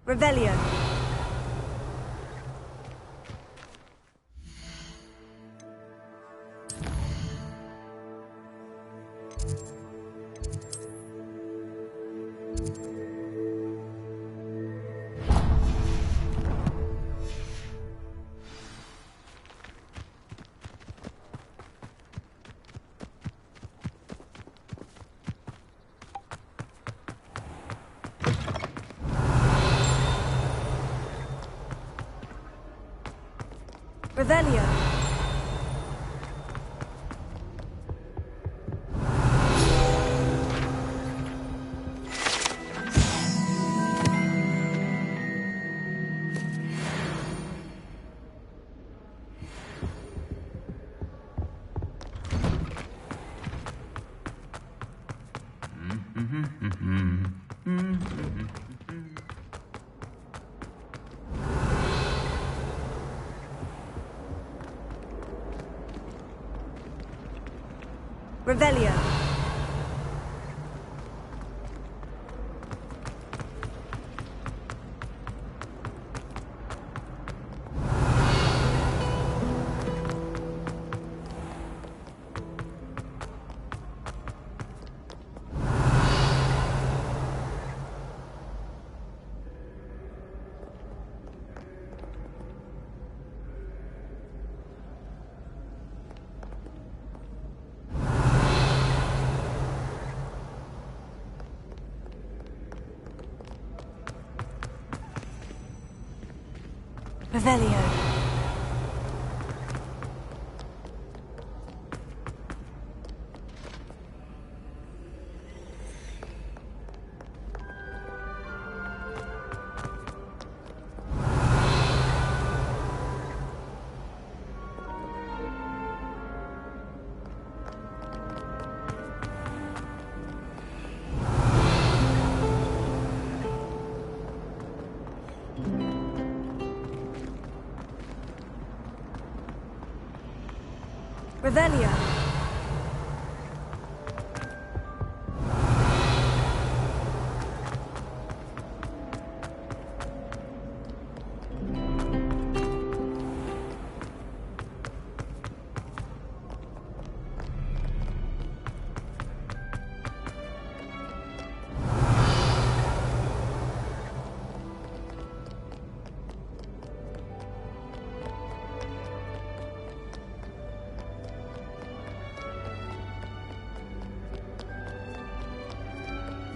Revelio. Revelio. Revelio. Revelio. Revelio.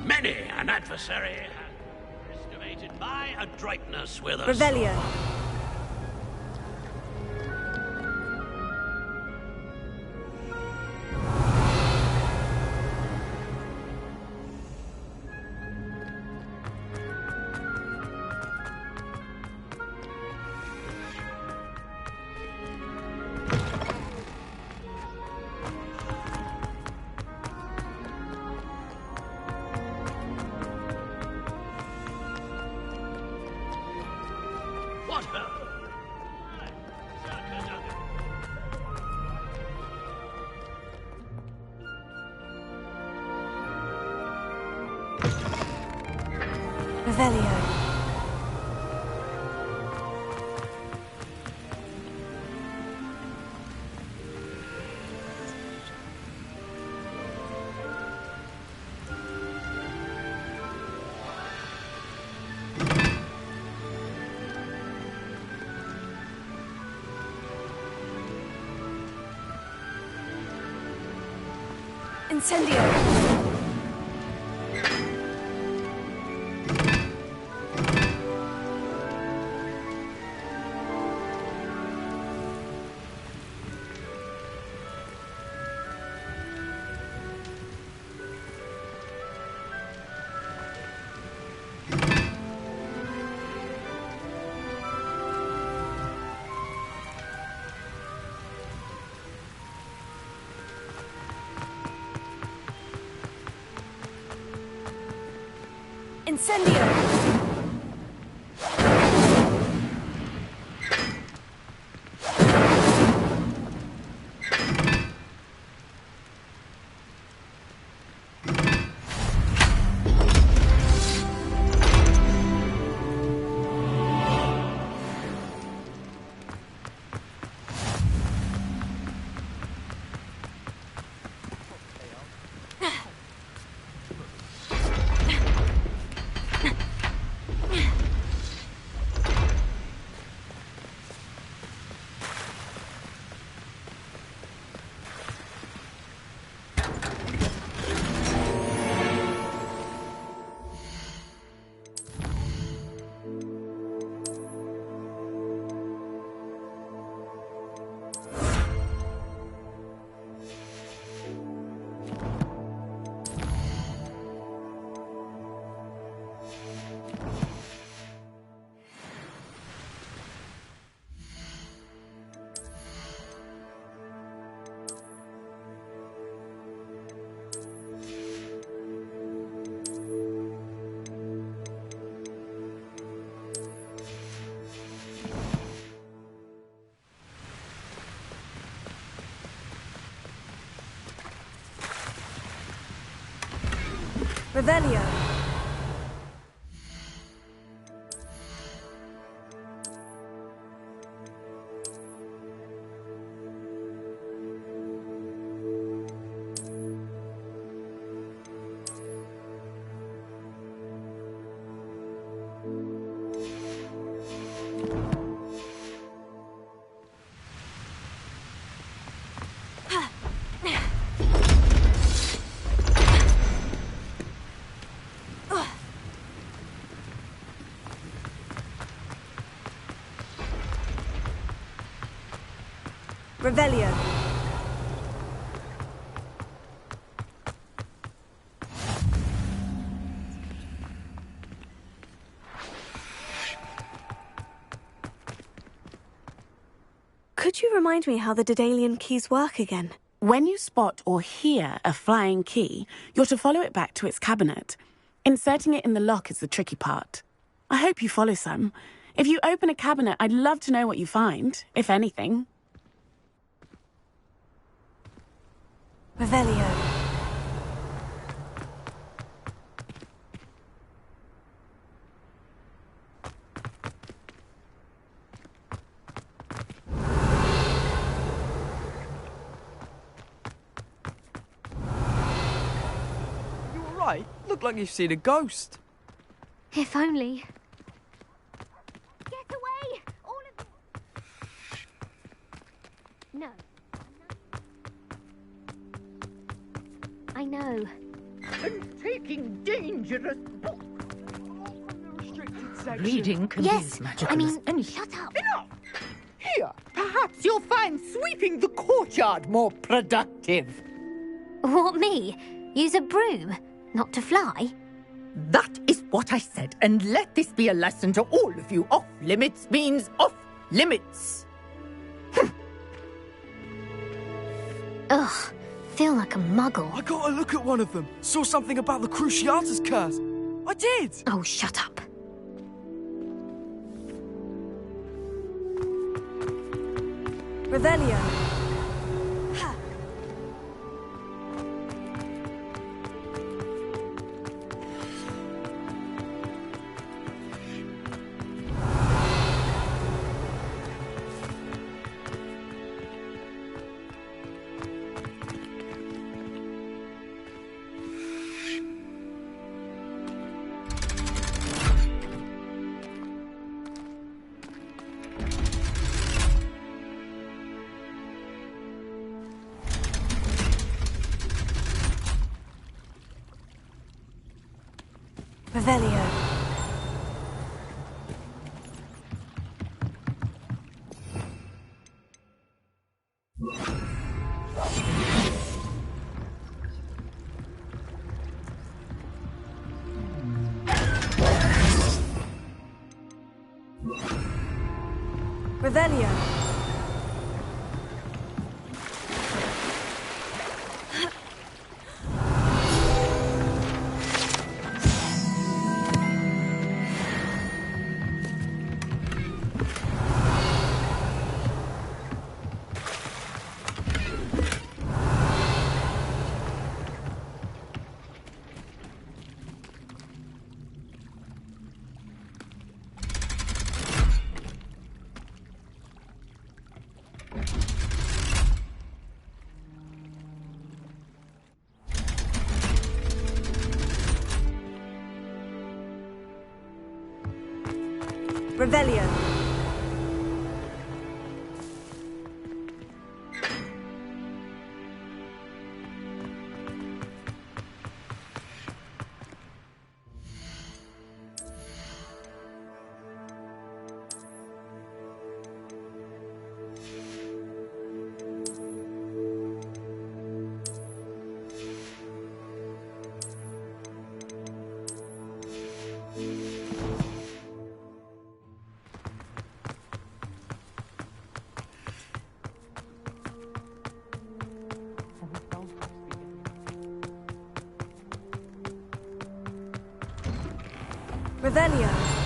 Many an adversary has estimated my adroitness with a Revelio. What her? Revelio. Incendio. Incendio! Revelio. Revelio. Could you remind me how the Daedalian keys work again? When you spot or hear a flying key, you're to follow it back to its cabinet. Inserting it in the lock is the tricky part. I hope you follow some. If you open a cabinet, I'd love to know what you find, if anything. Revelio. You alright? Look like you've seen a ghost. If only. Get away! All of you! No. I know. And taking dangerous books. Restricted section. Reading can Yes, be magical I mean, as anything. shut up. Enough! Here, perhaps you'll find sweeping the courtyard more productive. What, me? Use a broom? Not to fly? That is what I said, and let this be a lesson to all of you. Off limits means off limits. Ugh, feel like a muggle. I got a look at one of them. Saw something about the Cruciatus curse. I did. Oh, shut up. Revelio. Revelio. Revelio. Revelio. Revelio.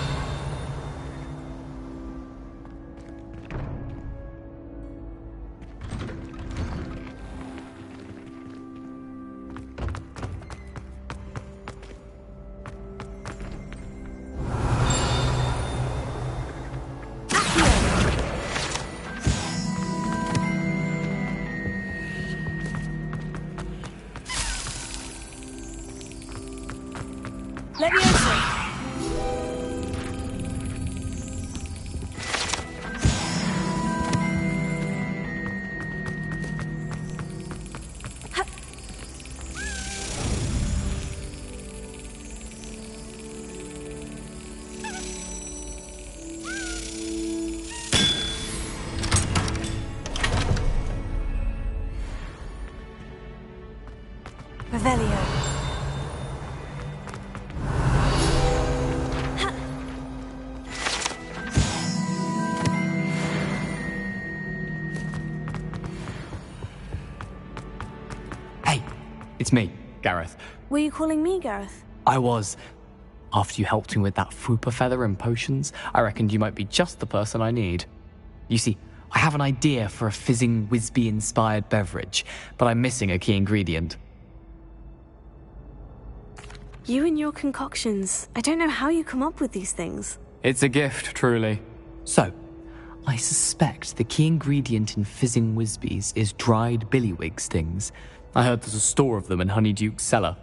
Leviosa! Revelio. Hey, it's me, Gareth. Were you calling me, Gareth? I was. After you helped me with that fupa feather and potions, I reckoned you might be just the person I need. You see, I have an idea for a fizzing Whizbee-inspired beverage, but I'm missing a key ingredient. You and your concoctions. I don't know how you come up with these things. It's a gift, truly. So, I suspect the key ingredient in fizzing Whizbees is dried billywig stings. I heard there's a store of them in Honeyduke's cellar.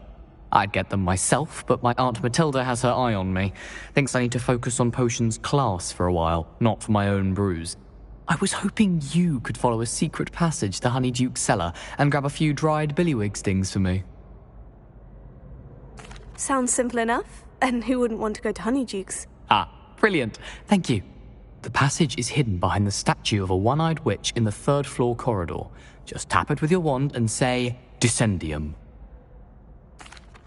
I'd get them myself, but my Aunt Matilda has her eye on me. Thinks I need to focus on potions class for a while, not for my own brews. I was hoping you could follow a secret passage to Honeyduke's cellar and grab a few dried billywig stings for me. Sounds simple enough. And who wouldn't want to go to Honeyduke's? Ah, brilliant. Thank you. The passage is hidden behind the statue of a one-eyed witch in the third-floor corridor. Just tap it with your wand and say, Descendium.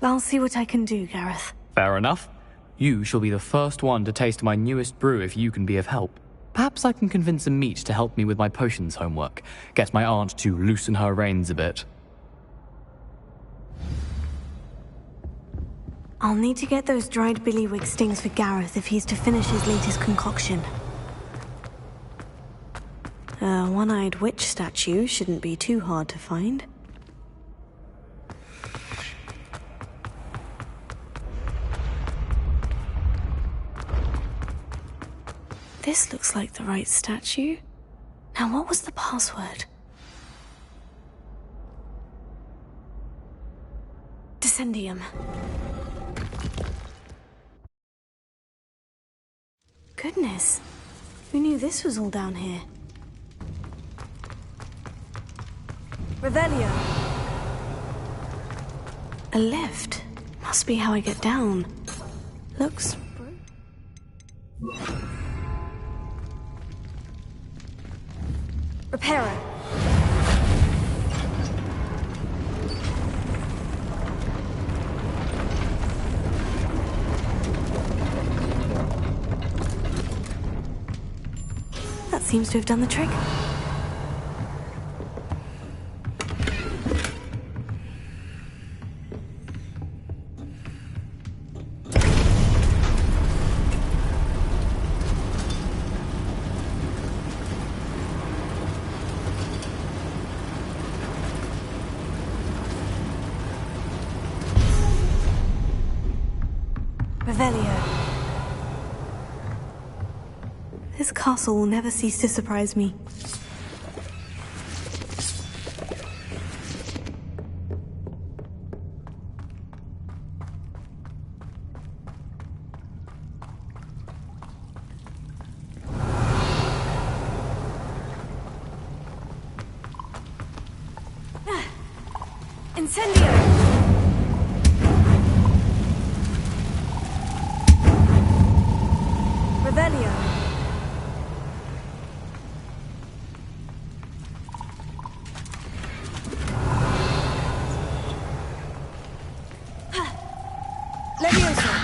I'll see what I can do, Gareth. Fair enough. You shall be the first one to taste my newest brew if you can be of help. Perhaps I can convince a meat to help me with my potions homework. Get my aunt to loosen her reins a bit. I'll need to get those dried billywig stings for Gareth if he's to finish his latest concoction. A one-eyed witch statue shouldn't be too hard to find. This looks like the right statue. Now, what was the password? Descendium. Goodness, who knew this was all down here? Revelio. A lift. Must be how I get down. Looks... Repairer. That seems to have done the trick. Revelio. This castle will never cease to surprise me. Incendio! Revelio. Leviosa.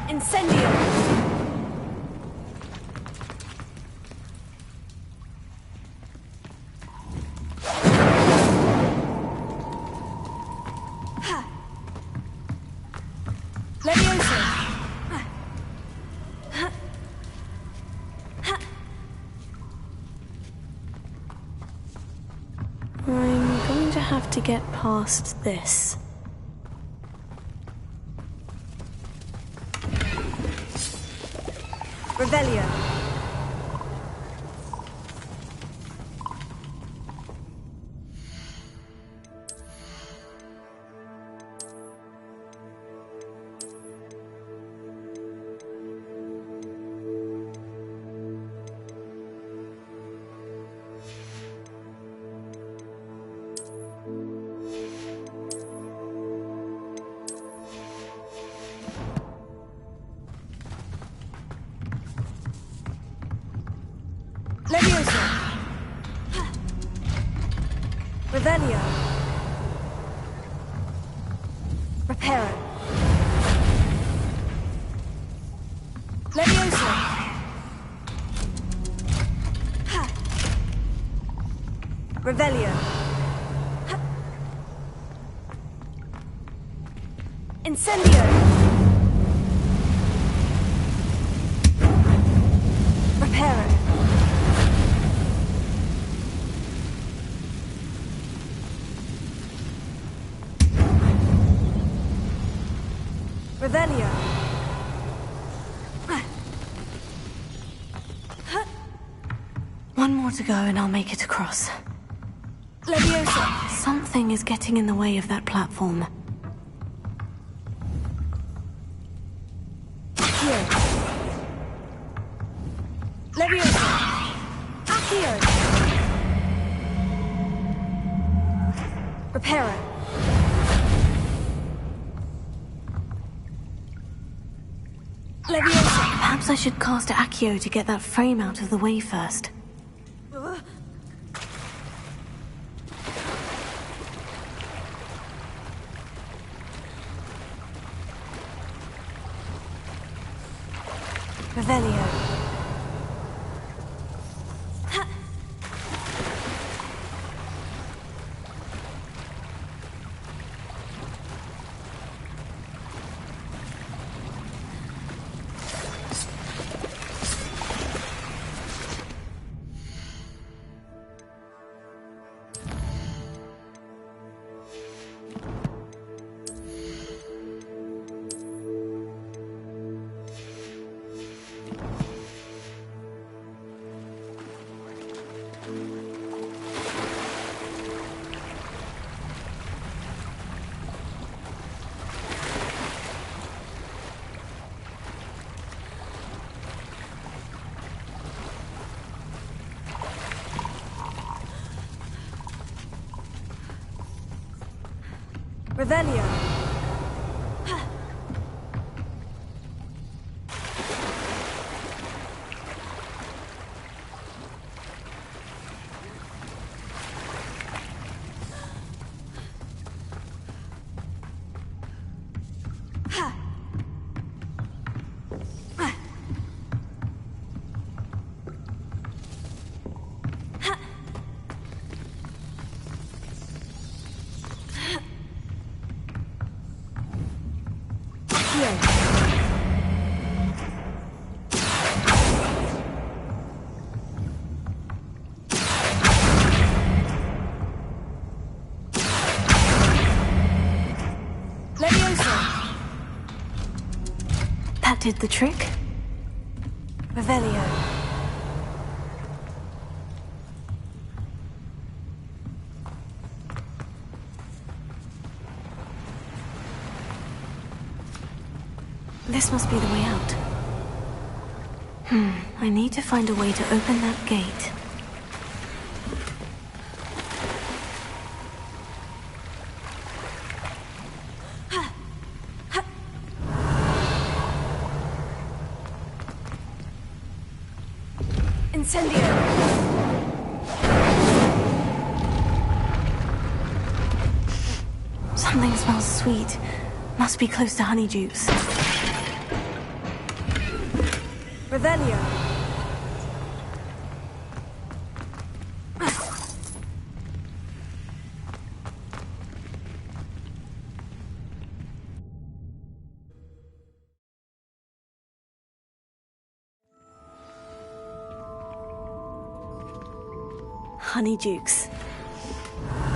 Incendio. Leviosa. I'm going to have to get past this. Revelio. Leviosa! Revelio! Reparo! Leviosa! Revelio! Incendio! Reparo! Revelio! One more to go and I'll make it across. Leviosa! Something is getting in the way of that platform. Here. Leviosa! Accio! Reparo! Leviosa! Perhaps I should cast Accio to get that frame out of the way first. Revelio. Ha. Revelio. That did the trick. Revelio. This must be the way out. I need to find a way to open that gate. Incendio! Something smells sweet. Must be close to honeydews. Revelio. Honeydukes.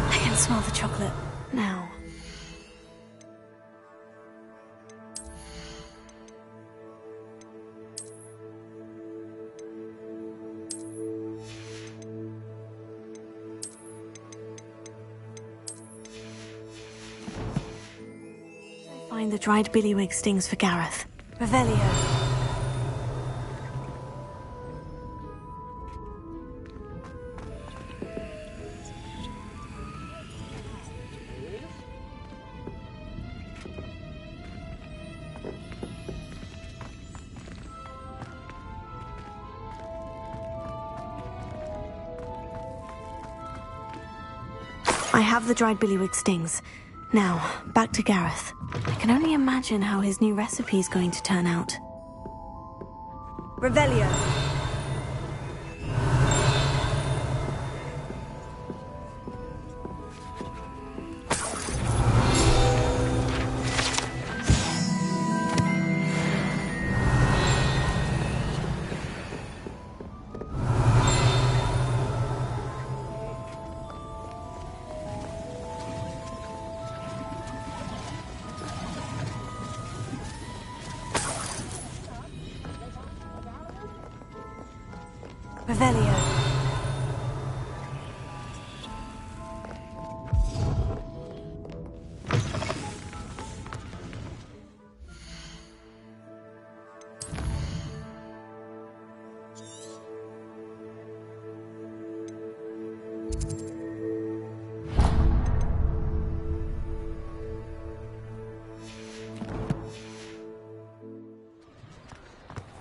I can smell the chocolate now. Find the dried billywig stings for Gareth. Revelio. have the dried billywig stings. Now, back to Gareth. I can only imagine how his new recipe is going to turn out. Revelio. Revelio.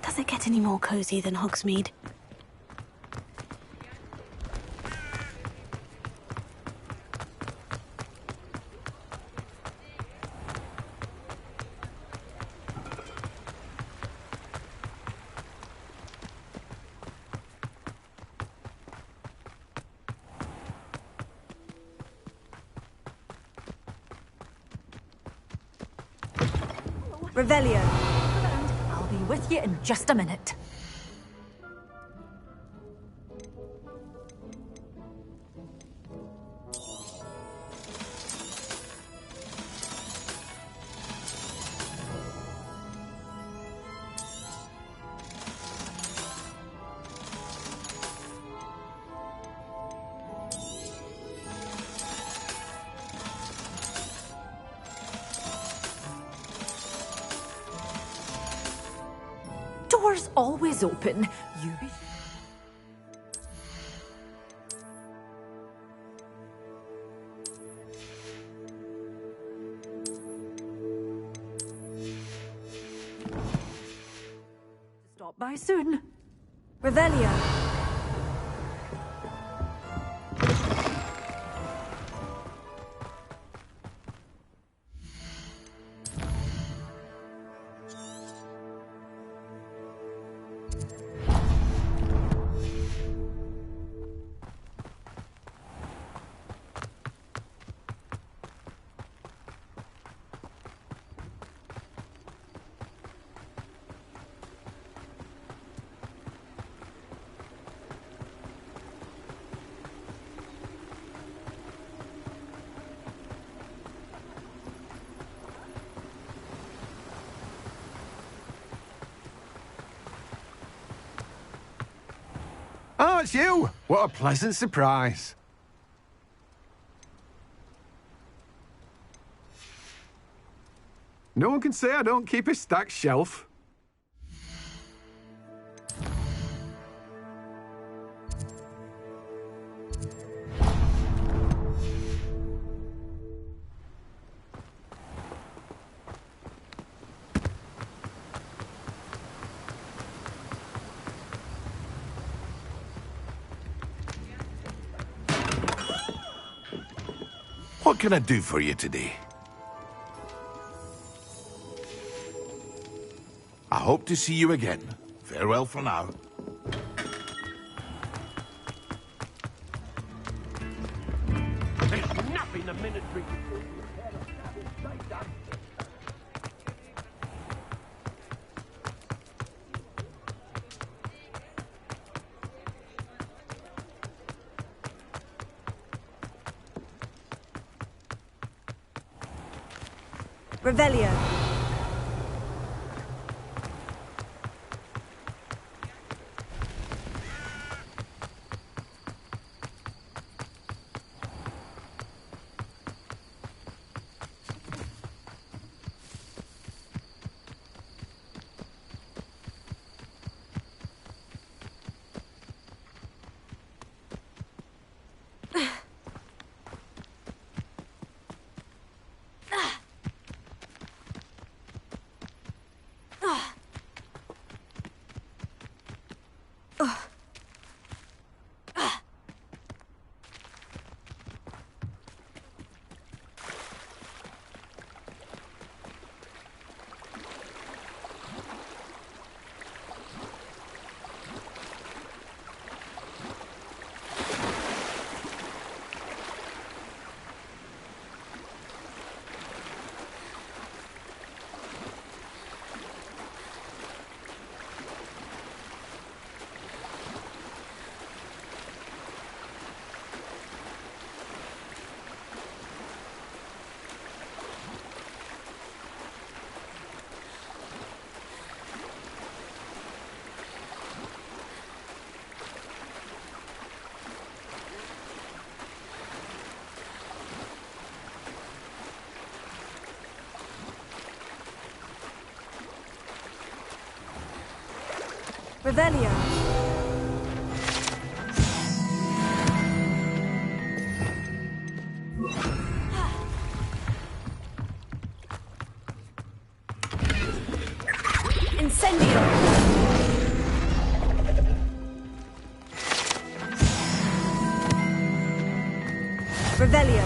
Does it get any more cozy than Hogsmeade? Revelio. I'll be with you in just a minute. Door's always open. You be... Stop by soon. Revelio. Oh, it's you! What a pleasant surprise. No one can say I don't keep a stacked shelf. What can I do for you today? I hope to see you again. Farewell for now. There's nothing the military can do. Revelio. Revelio. Incendio. Revelio.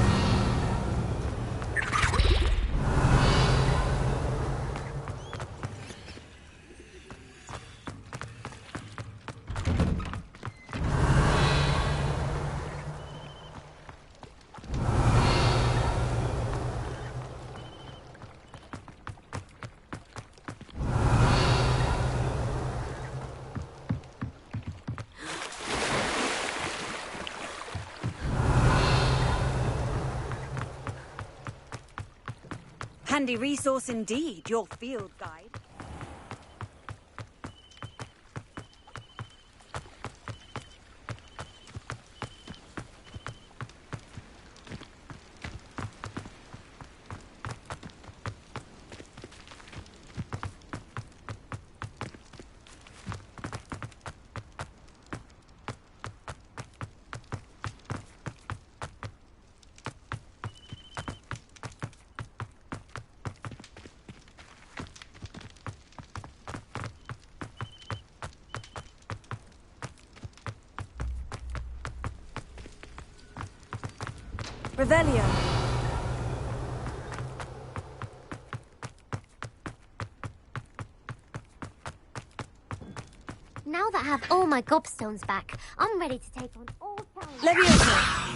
Handy resource indeed, your field guide. Revelio. Now that I have all my gobstones back, I'm ready to take on all challenges. Leviosa.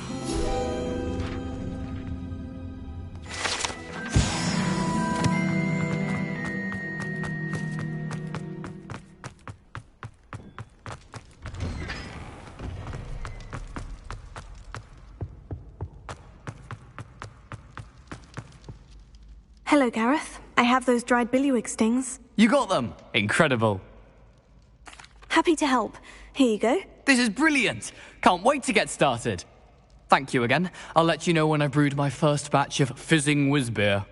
Hello, Gareth. I have those dried billywig stings. You got them! Incredible. Happy to help. Here you go. This is brilliant! Can't wait to get started. Thank you again. I'll let you know when I brewed my first batch of fizzing whiz beer.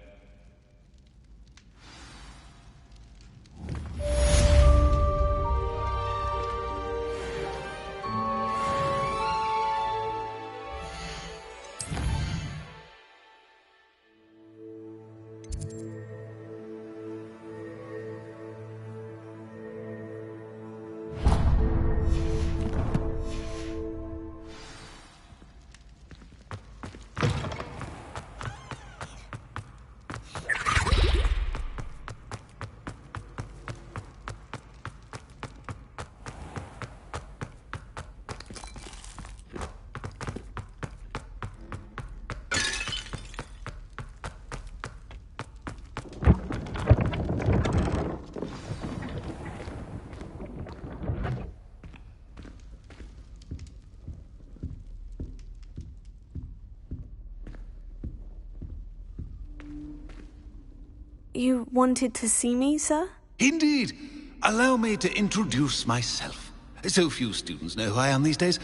You wanted to see me, sir? Indeed. Allow me to introduce myself. So few students know who I am these days.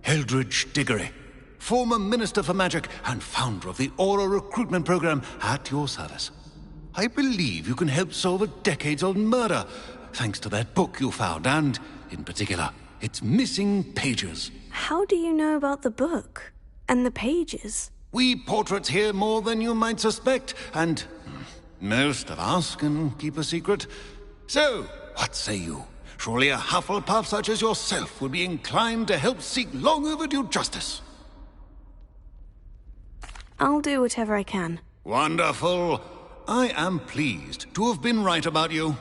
Eldridge Diggory, former Minister for Magic and founder of the Aura recruitment program, at your service. I believe you can help solve a decades-old murder, thanks to that book you found, and, in particular, its missing pages. How do you know about the book? And the pages? We portraits hear more than you might suspect, and most of us can keep a secret. So, what say you? Surely a Hufflepuff such as yourself would be inclined to help seek long overdue justice. I'll do whatever I can. Wonderful. I am pleased to have been right about you.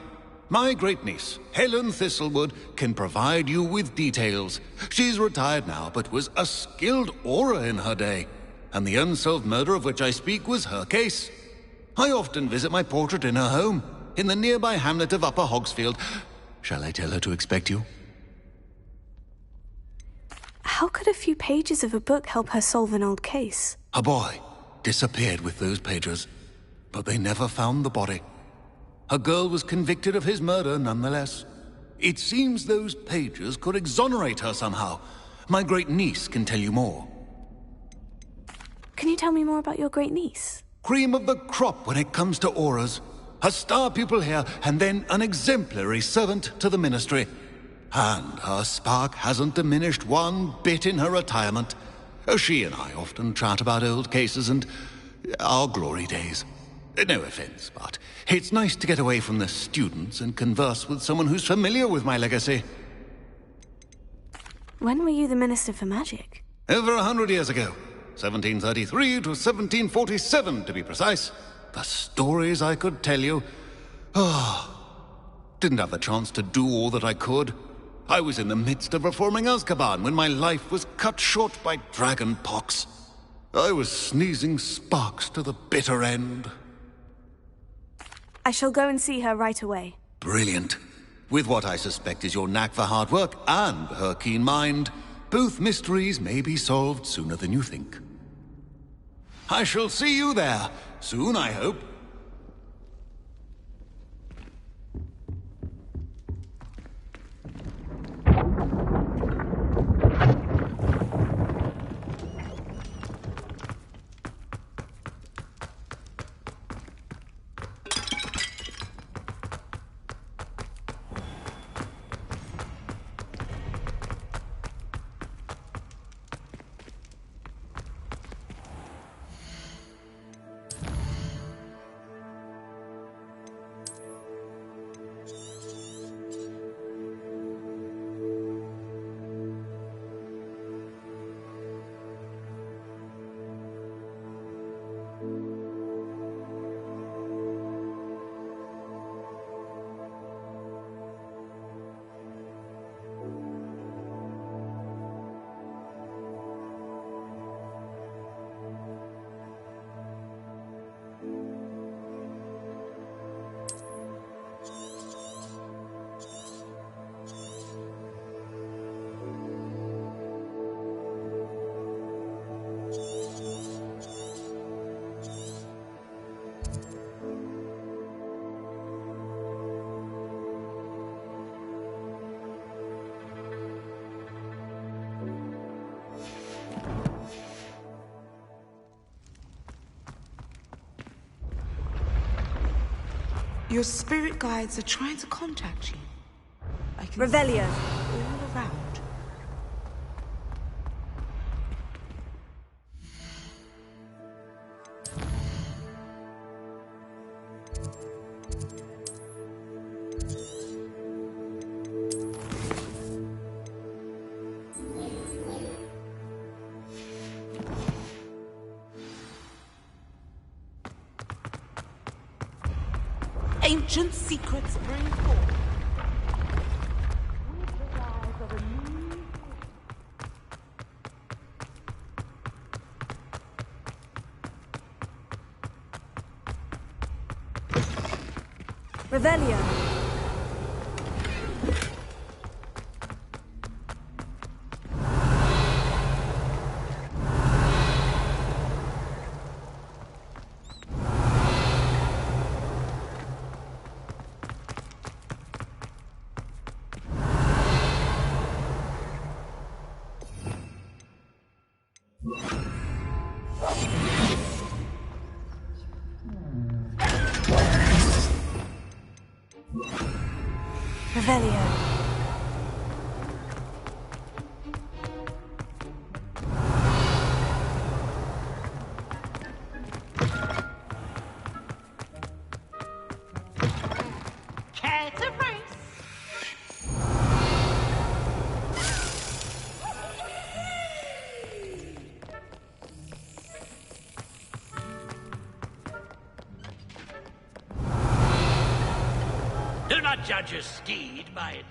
My great-niece, Helen Thistlewood, can provide you with details. She's retired now, but was a skilled aura in her day. And the unsolved murder of which I speak was her case. I often visit my portrait in her home, in the nearby hamlet of Upper Hogsfield. Shall I tell her to expect you? How could a few pages of a book help her solve an old case? A boy disappeared with those pages, but they never found the body. A girl was convicted of his murder nonetheless. It seems those pages could exonerate her somehow. My great-niece can tell you more. Can you tell me more about your great-niece? Cream of the crop when it comes to auras. A star pupil here, and then an exemplary servant to the ministry. And her spark hasn't diminished one bit in her retirement. She and I often chat about old cases and our glory days. No offense, but it's nice to get away from the students and converse with someone who's familiar with my legacy. When were you the Minister for Magic? Over 100 years ago. 1733 to 1747, to be precise. The stories I could tell you. Didn't have the chance to do all that I could. I was in the midst of reforming Azkaban when my life was cut short by dragon pox. I was sneezing sparks to the bitter end. I shall go and see her right away. Brilliant. With what I suspect is your knack for hard work and her keen mind, both mysteries may be solved sooner than you think. I shall see you there, soon I hope. Your spirit guides are trying to contact you. I can Revelio. see all around. Ancient secrets bring forth. Revelio. Revelio. Care to race? Do not judge a steed by its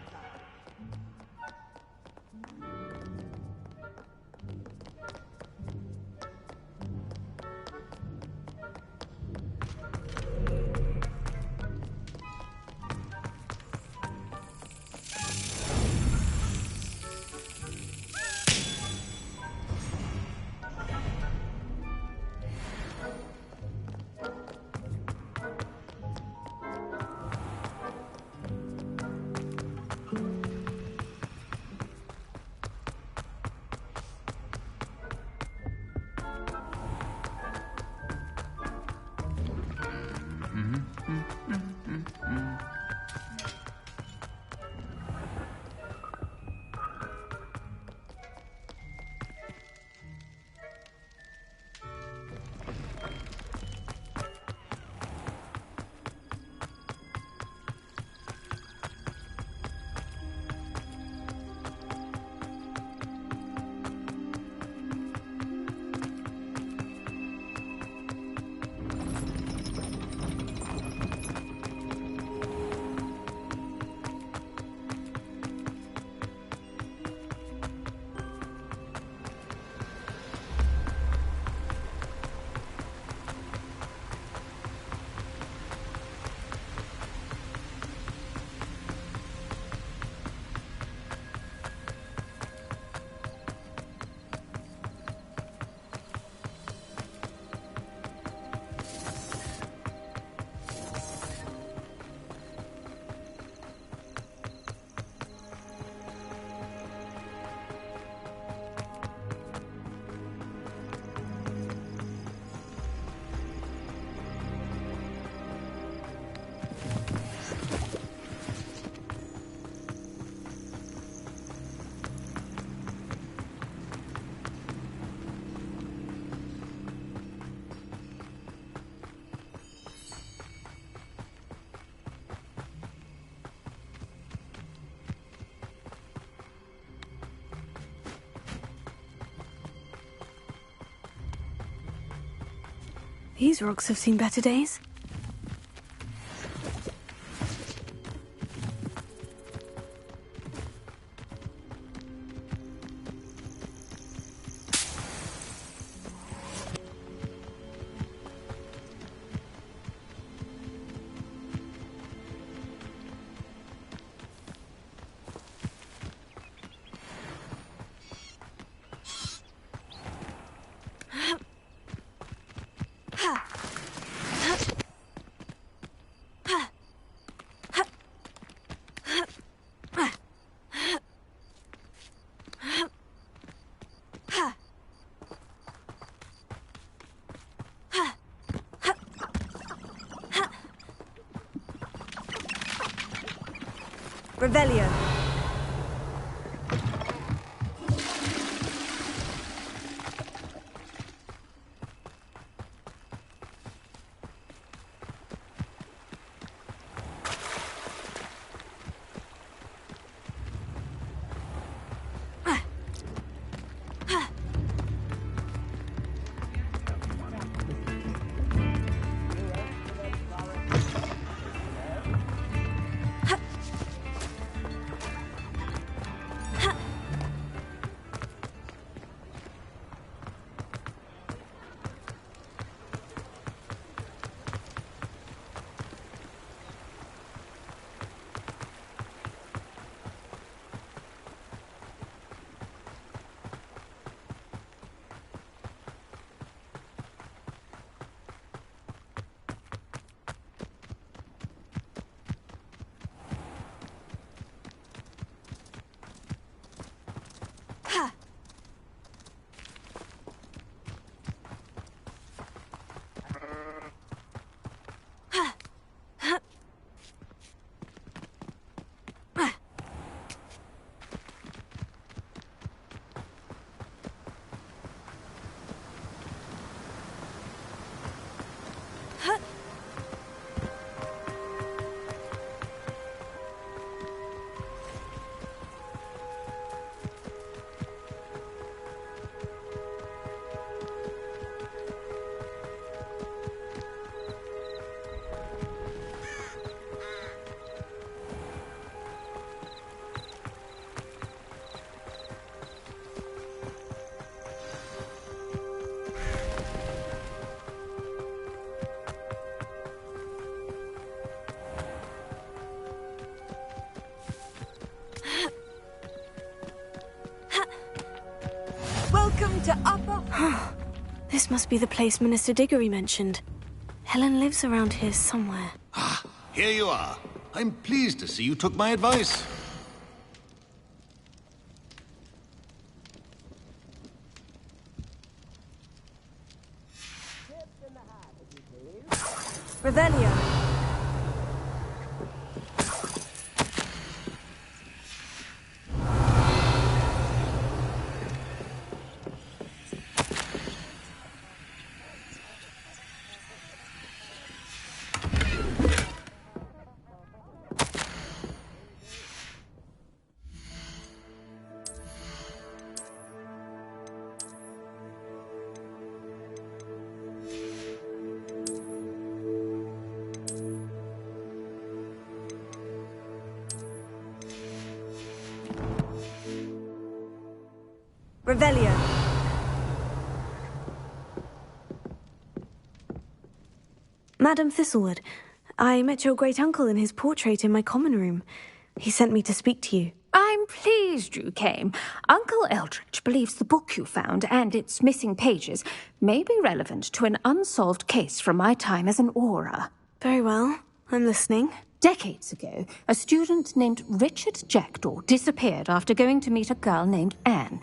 These rocks have seen better days. Revelio. Welcome to Upper... This must be the place Minister Diggory mentioned. Helen lives around here somewhere. Ah, here you are. I'm pleased to see you took my advice. Revelio. Revelio. Madam Thistlewood, I met your great-uncle in his portrait in my common room. He sent me to speak to you. I'm pleased you came. Uncle Eldridge believes the book you found and its missing pages may be relevant to an unsolved case from my time as an Auror. Very well. I'm listening. Decades ago, a student named Richard Jackdaw disappeared after going to meet a girl named Anne.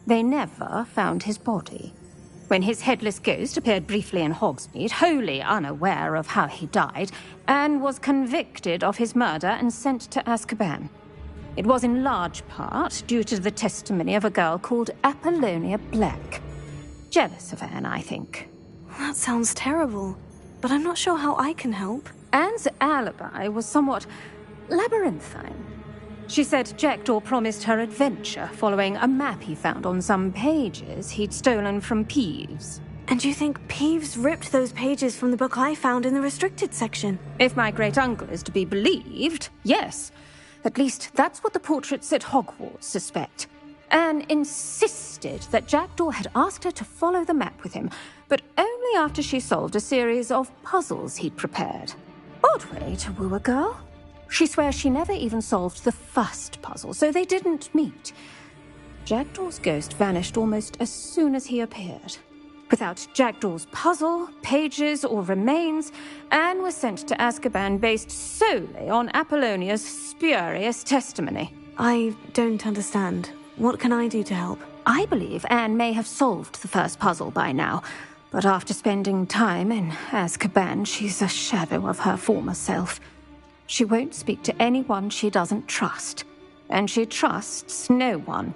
They never found his body. When his headless ghost appeared briefly in Hogsmeade, wholly unaware of how he died, Anne was convicted of his murder and sent to Azkaban. It was in large part due to the testimony of a girl called Apollonia Black. Jealous of Anne, I think. That sounds terrible, but I'm not sure how I can help. Anne's alibi was somewhat labyrinthine. She said Jackdaw promised her adventure following a map he found on some pages he'd stolen from Peeves. And you think Peeves ripped those pages from the book I found in the restricted section? If my great-uncle is to be believed, yes. At least that's what the portraits at Hogwarts suspect. Anne insisted that Jackdaw had asked her to follow the map with him, but only after she solved a series of puzzles he'd prepared. Odd way to woo a girl. She swears she never even solved the first puzzle, so they didn't meet. Jackdaw's ghost vanished almost as soon as he appeared. Without Jackdaw's puzzle, pages, or remains, Anne was sent to Azkaban based solely on Apollonia's spurious testimony. I don't understand. What can I do to help? I believe Anne may have solved the first puzzle by now, but after spending time in Azkaban, she's a shadow of her former self. She won't speak to anyone she doesn't trust, and she trusts no one.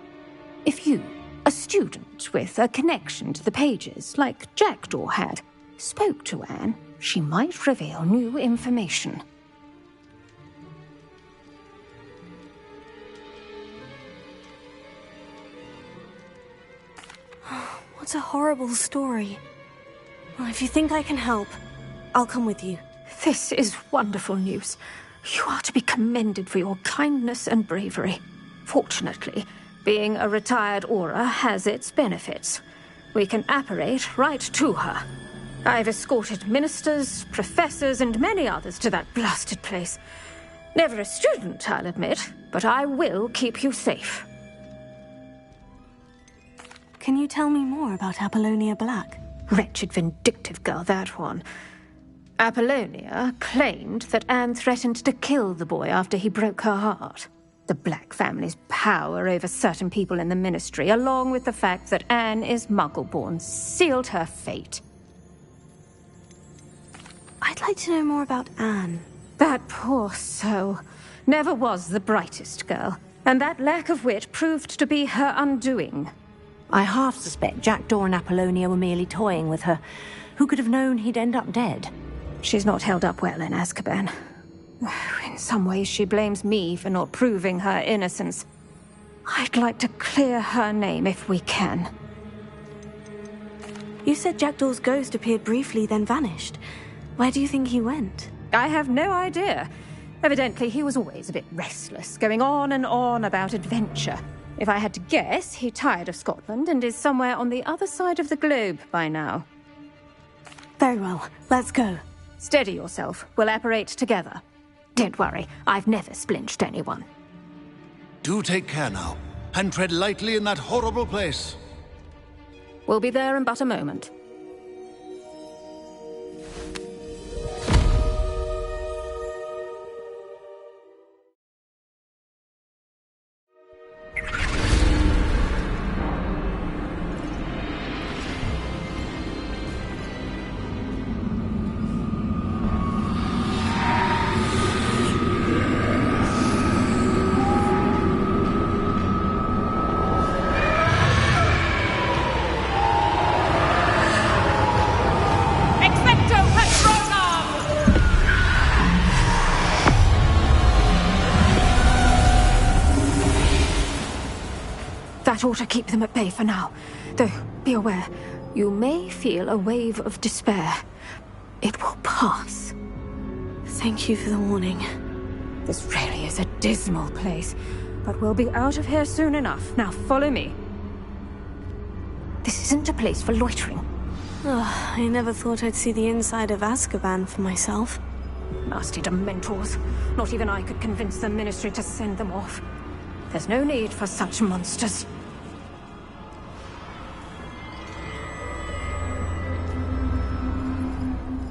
If you, a student with a connection to the pages, like Jackdaw had, spoke to Anne, she might reveal new information. What a horrible story. Well, if you think I can help, I'll come with you. This is wonderful news. You are to be commended for your kindness and bravery. Fortunately, being a retired Auror has its benefits. We can apparate right to her. I've escorted ministers, professors, and many others to that blasted place. Never a student, I'll admit, but I will keep you safe. Can you tell me more about Apollonia Black? Wretched, vindictive girl, that one. Apollonia claimed that Anne threatened to kill the boy after he broke her heart. The Black family's power over certain people in the Ministry, along with the fact that Anne is Muggle-born, sealed her fate. I'd like to know more about Anne. That poor soul never was the brightest girl, and that lack of wit proved to be her undoing. I half suspect Jackdaw and Apollonia were merely toying with her. Who could have known he'd end up dead? She's not held up well in Azkaban. In some ways, she blames me for not proving her innocence. I'd like to clear her name if we can. You said Jackdaw's ghost appeared briefly, then vanished. Where do you think he went? I have no idea. Evidently, he was always a bit restless, going on and on about adventure. If I had to guess, he tired of Scotland and is somewhere on the other side of the globe by now. Very well, let's go. Steady yourself. We'll apparate together. Don't worry, I've never splinched anyone. Do take care now, and tread lightly in that horrible place. We'll be there in but a moment. That ought to keep them at bay for now. Though, be aware, you may feel a wave of despair. It will pass. Thank you for the warning. This really is a dismal place, but we'll be out of here soon enough. Now follow me. This isn't a place for loitering. Oh, I never thought I'd see the inside of Azkaban for myself. Nasty Dementors. Not even I could convince the Ministry to send them off. There's no need for such monsters.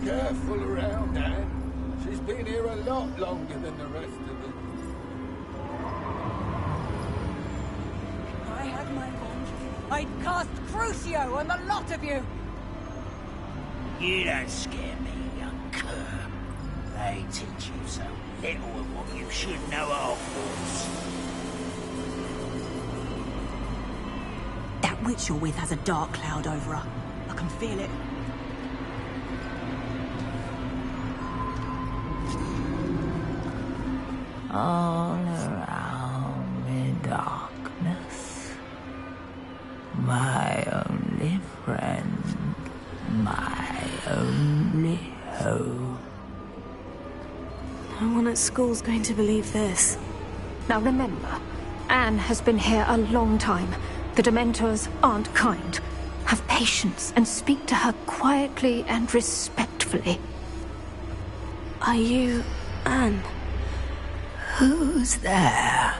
Careful around, Anne. She's been here a lot longer than the rest of them. I had my wand. I'd cast Crucio on the lot of you. You don't scare me, young cur. They teach you so little of what you should know at Hogwarts. That witch you're with has a dark cloud over her. I can feel it. All around me darkness. My only friend. No one at school's going to believe this. Now remember, Anne has been here a long time. The Dementors aren't kind. Have patience and speak to her quietly and respectfully. Are you Anne? Who's there?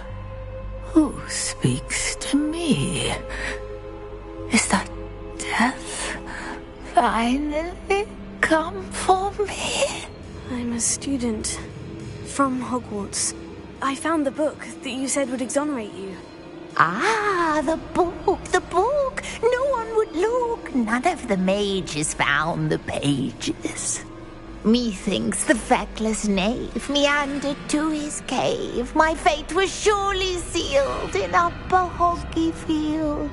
Who speaks to me? Is that death finally come for me? I'm a student from Hogwarts. I found the book that you said would exonerate you. Ah, the book, the book! No one would look. None of the mages found the pages. Methinks the feckless knave meandered to his cave. My fate was surely sealed in Upper Hoggyfield.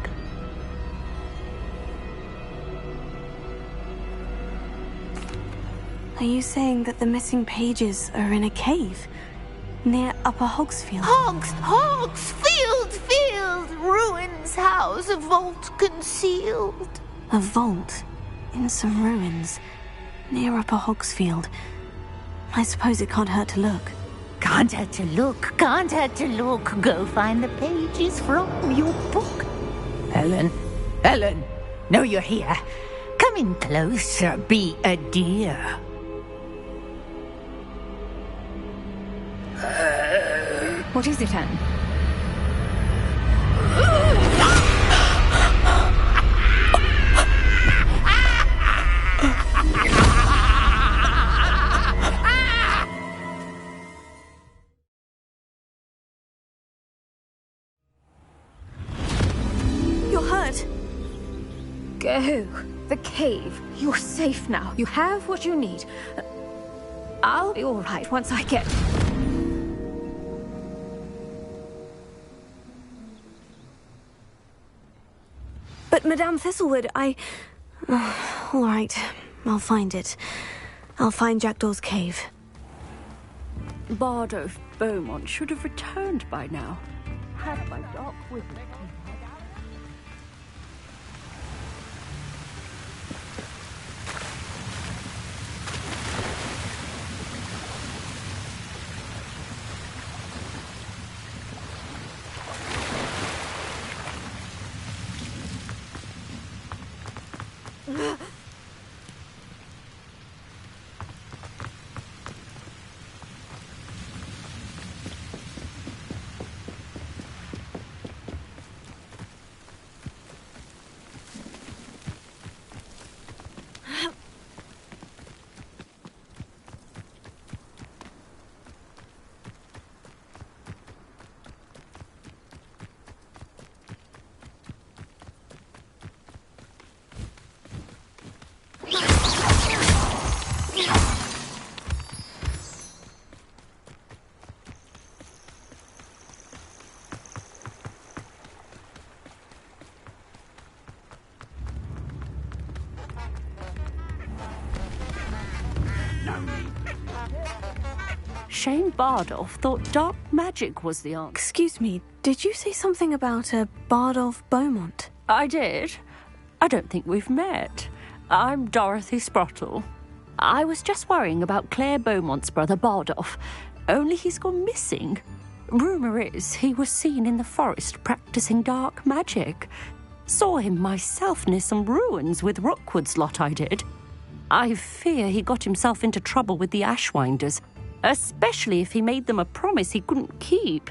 Are you saying that the missing pages are in a cave near Upper Hogsfield? Hogsfield! Ruins house, a vault concealed. A vault in some ruins near Upper Hogsfield. I suppose it can't hurt to look. Can't hurt to look, can't hurt to look. Go find the pages from your book. Helen, know you're here. Come in closer, be a dear. What is it, Anne? You're hurt. Go. The cave. You're safe now. You have what you need. I'll be all right once I get... But Madame Thistlewood, all right, I'll find it. I'll find Jackdaw's cave. Bardolph Beaumont should have returned by now. Had my doc with me. Shane Bardolph thought dark magic was the answer. Excuse me, did you say something about a Bardolph Beaumont? I did. I don't think we've met. I'm Dorothy Sprottle. I was just worrying about Claire Beaumont's brother Bardolph, only he's gone missing. Rumour is he was seen in the forest practicing dark magic. Saw him myself near some ruins with Rookwood's lot I did. I fear he got himself into trouble with the Ashwinders, especially if he made them a promise he couldn't keep.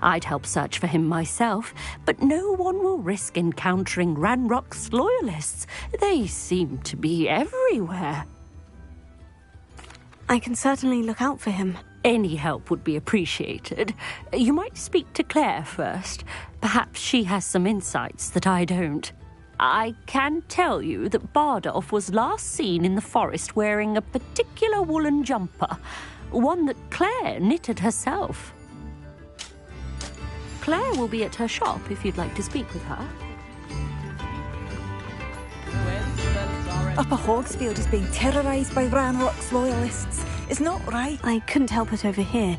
I'd help search for him myself, but no one will risk encountering Ranrock's loyalists. They seem to be everywhere. I can certainly look out for him. Any help would be appreciated. You might speak to Claire first. Perhaps she has some insights that I don't. I can tell you that Bardolph was last seen in the forest wearing a particular woolen jumper, one that Claire knitted herself. Claire will be at her shop if you'd like to speak with her. Upper Hogsfield is being terrorised by Ranrock's loyalists. It's not right. I couldn't help it over here.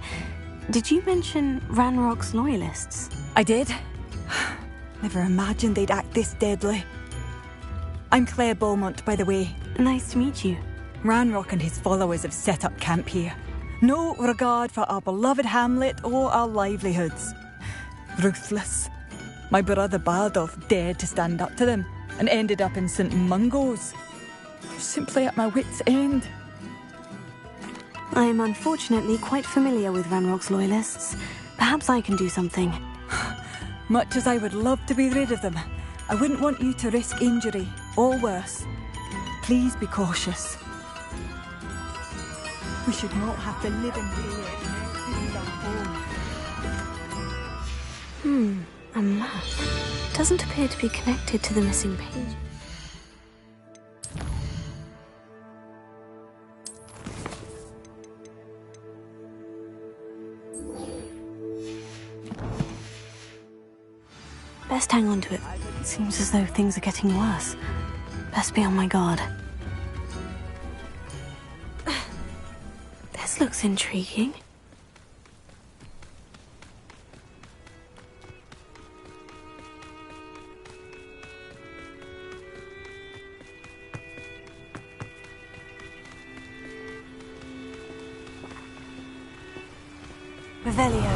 Did you mention Ranrock's loyalists? I did. Never imagined they'd act this deadly. I'm Claire Beaumont, by the way. Nice to meet you. Ranrock and his followers have set up camp here. No regard for our beloved hamlet or our livelihoods. Ruthless. My brother Bardolph dared to stand up to them and ended up in St. Mungo's. Simply at my wit's end. I am unfortunately quite familiar with Ranrock's loyalists. Perhaps I can do something. Much as I would love to be rid of them, I wouldn't want you to risk injury, or worse. Please be cautious. We should not have to live in fear. This is our home. A map. Doesn't appear to be connected to the missing page. Best hang on to it. It seems as though things are getting worse. Best be on my guard. This looks intriguing. Revelio.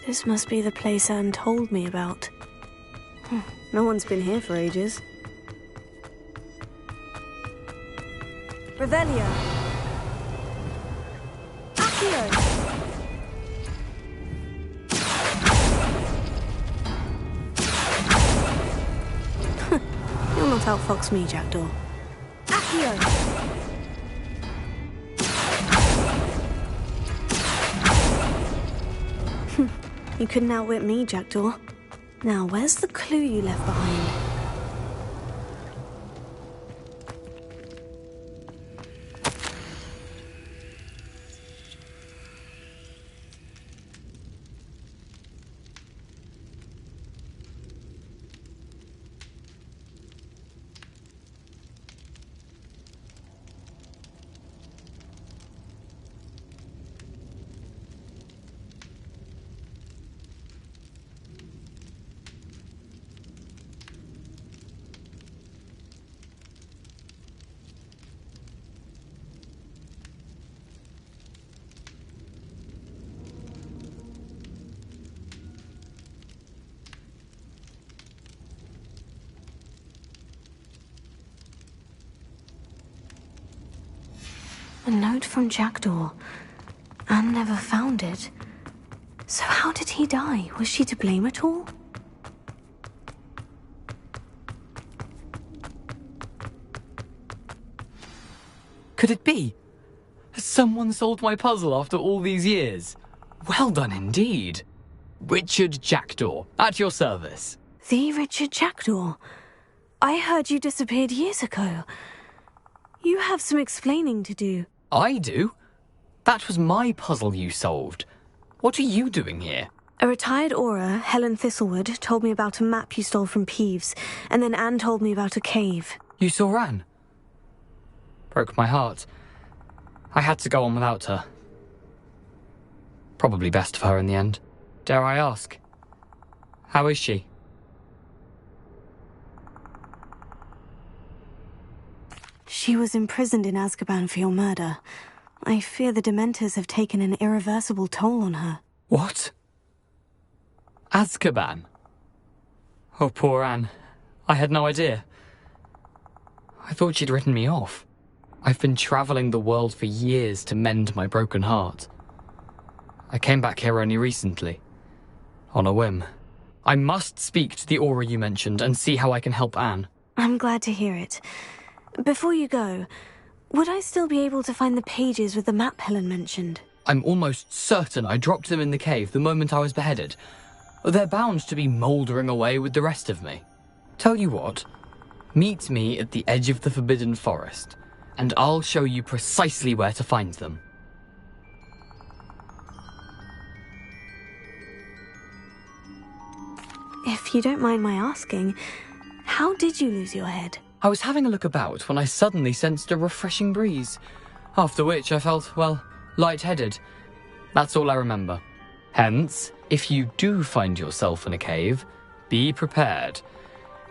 This must be the place Anne told me about. No one's been here for ages. Revelio. Accio. You'll not outfox me, Jackdaw. Accio. You couldn't outwit me, Jackdaw. Now, where's the clue you left behind? A note from Jackdaw. Anne never found it. So how did he die? Was she to blame at all? Could it be? Has someone solved my puzzle after all these years? Well done indeed. Richard Jackdaw, at your service. The Richard Jackdaw? I heard you disappeared years ago. You have some explaining to do. I do? That was my puzzle you solved. What are you doing here? A retired aura, Helen Thistlewood, told me about a map you stole from Peeves, and then Anne told me about a cave. You saw Anne? Broke my heart. I had to go on without her. Probably best of her in the end. Dare I ask? How is she? She was imprisoned in Azkaban for your murder. I fear the Dementors have taken an irreversible toll on her. What? Azkaban? Oh, poor Anne. I had no idea. I thought she'd written me off. I've been travelling the world for years to mend my broken heart. I came back here only recently. On a whim. I must speak to the aura you mentioned and see how I can help Anne. I'm glad to hear it. Before you go, would I still be able to find the pages with the map Helen mentioned? I'm almost certain I dropped them in the cave the moment I was beheaded. They're bound to be mouldering away with the rest of me. Tell you what, meet me at the edge of the Forbidden Forest, and I'll show you precisely where to find them. If you don't mind my asking, how did you lose your head? I was having a look about when I suddenly sensed a refreshing breeze, after which I felt, well, lightheaded. That's all I remember. Hence, if you do find yourself in a cave, be prepared.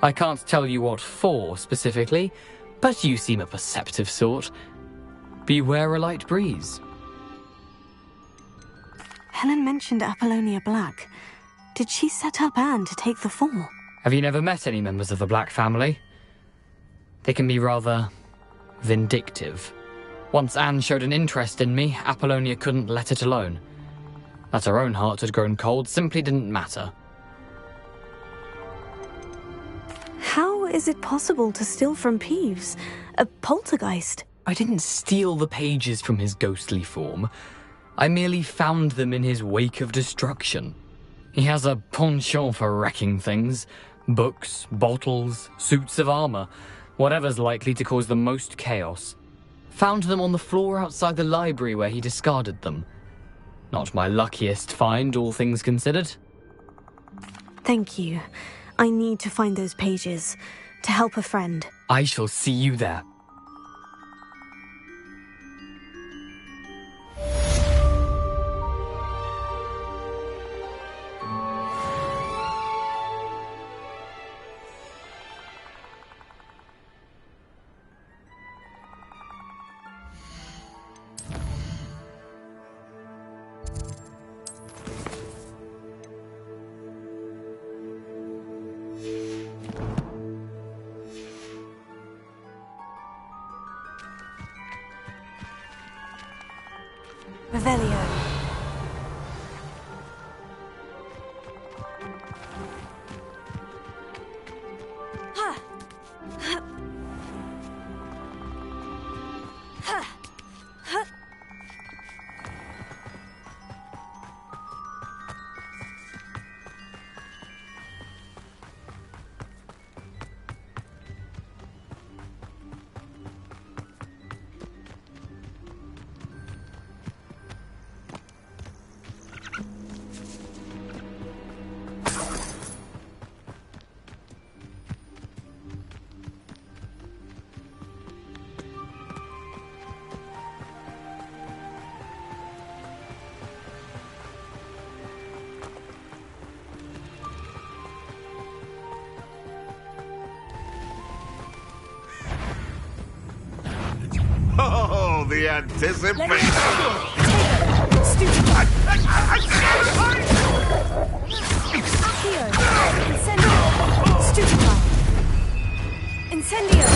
I can't tell you what for specifically, but you seem a perceptive sort. Beware a light breeze. Helen mentioned Apollonia Black. Did she set up Anne to take the fall? Have you never met any members of the Black family? They can be rather vindictive. Once Anne showed an interest in me, Apollonia couldn't let it alone. That her own heart had grown cold simply didn't matter. How is it possible to steal from Peeves? A poltergeist? I didn't steal the pages from his ghostly form. I merely found them in his wake of destruction. He has a penchant for wrecking things. Books, bottles, suits of armor, whatever's likely to cause the most chaos. Found them on the floor outside the library where he discarded them. Not my luckiest find, all things considered. Thank you. I need to find those pages to help a friend. I shall see you there. Revelio. Oh, the anticipation! Accio! Incendio! Stupefy! Incendio!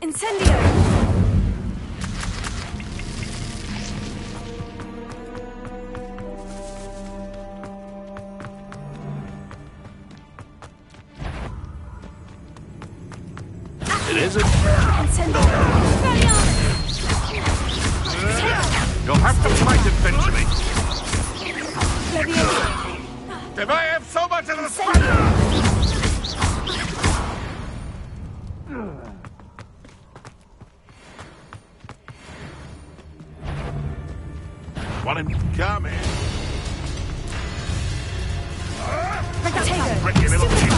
Incendio! It isn't. Incendio! You'll have to fight eventually. Leviosa! If I have so much as a spider! Want him coming? Protego! Pretty little thing.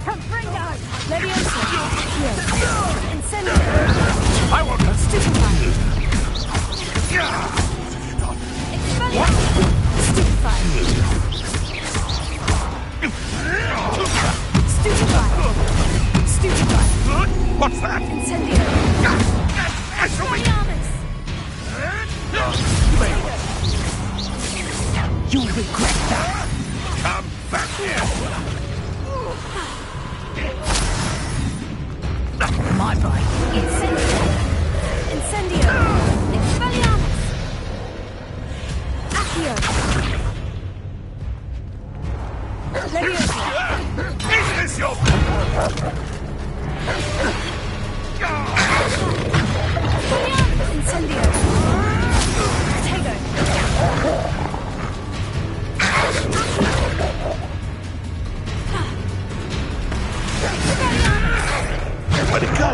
Confringo! Leviosa! Incendio! I want her. Stupefy! What? Stupefy! Stupefy! Stupefy! What's that? Incendio! I shall be... You'll regret that. Come back here. My boy. Incendio! Incendio! Expelliarmus! Accio! Leviosa! Is this your... Incendio! Protego! Where'd it go?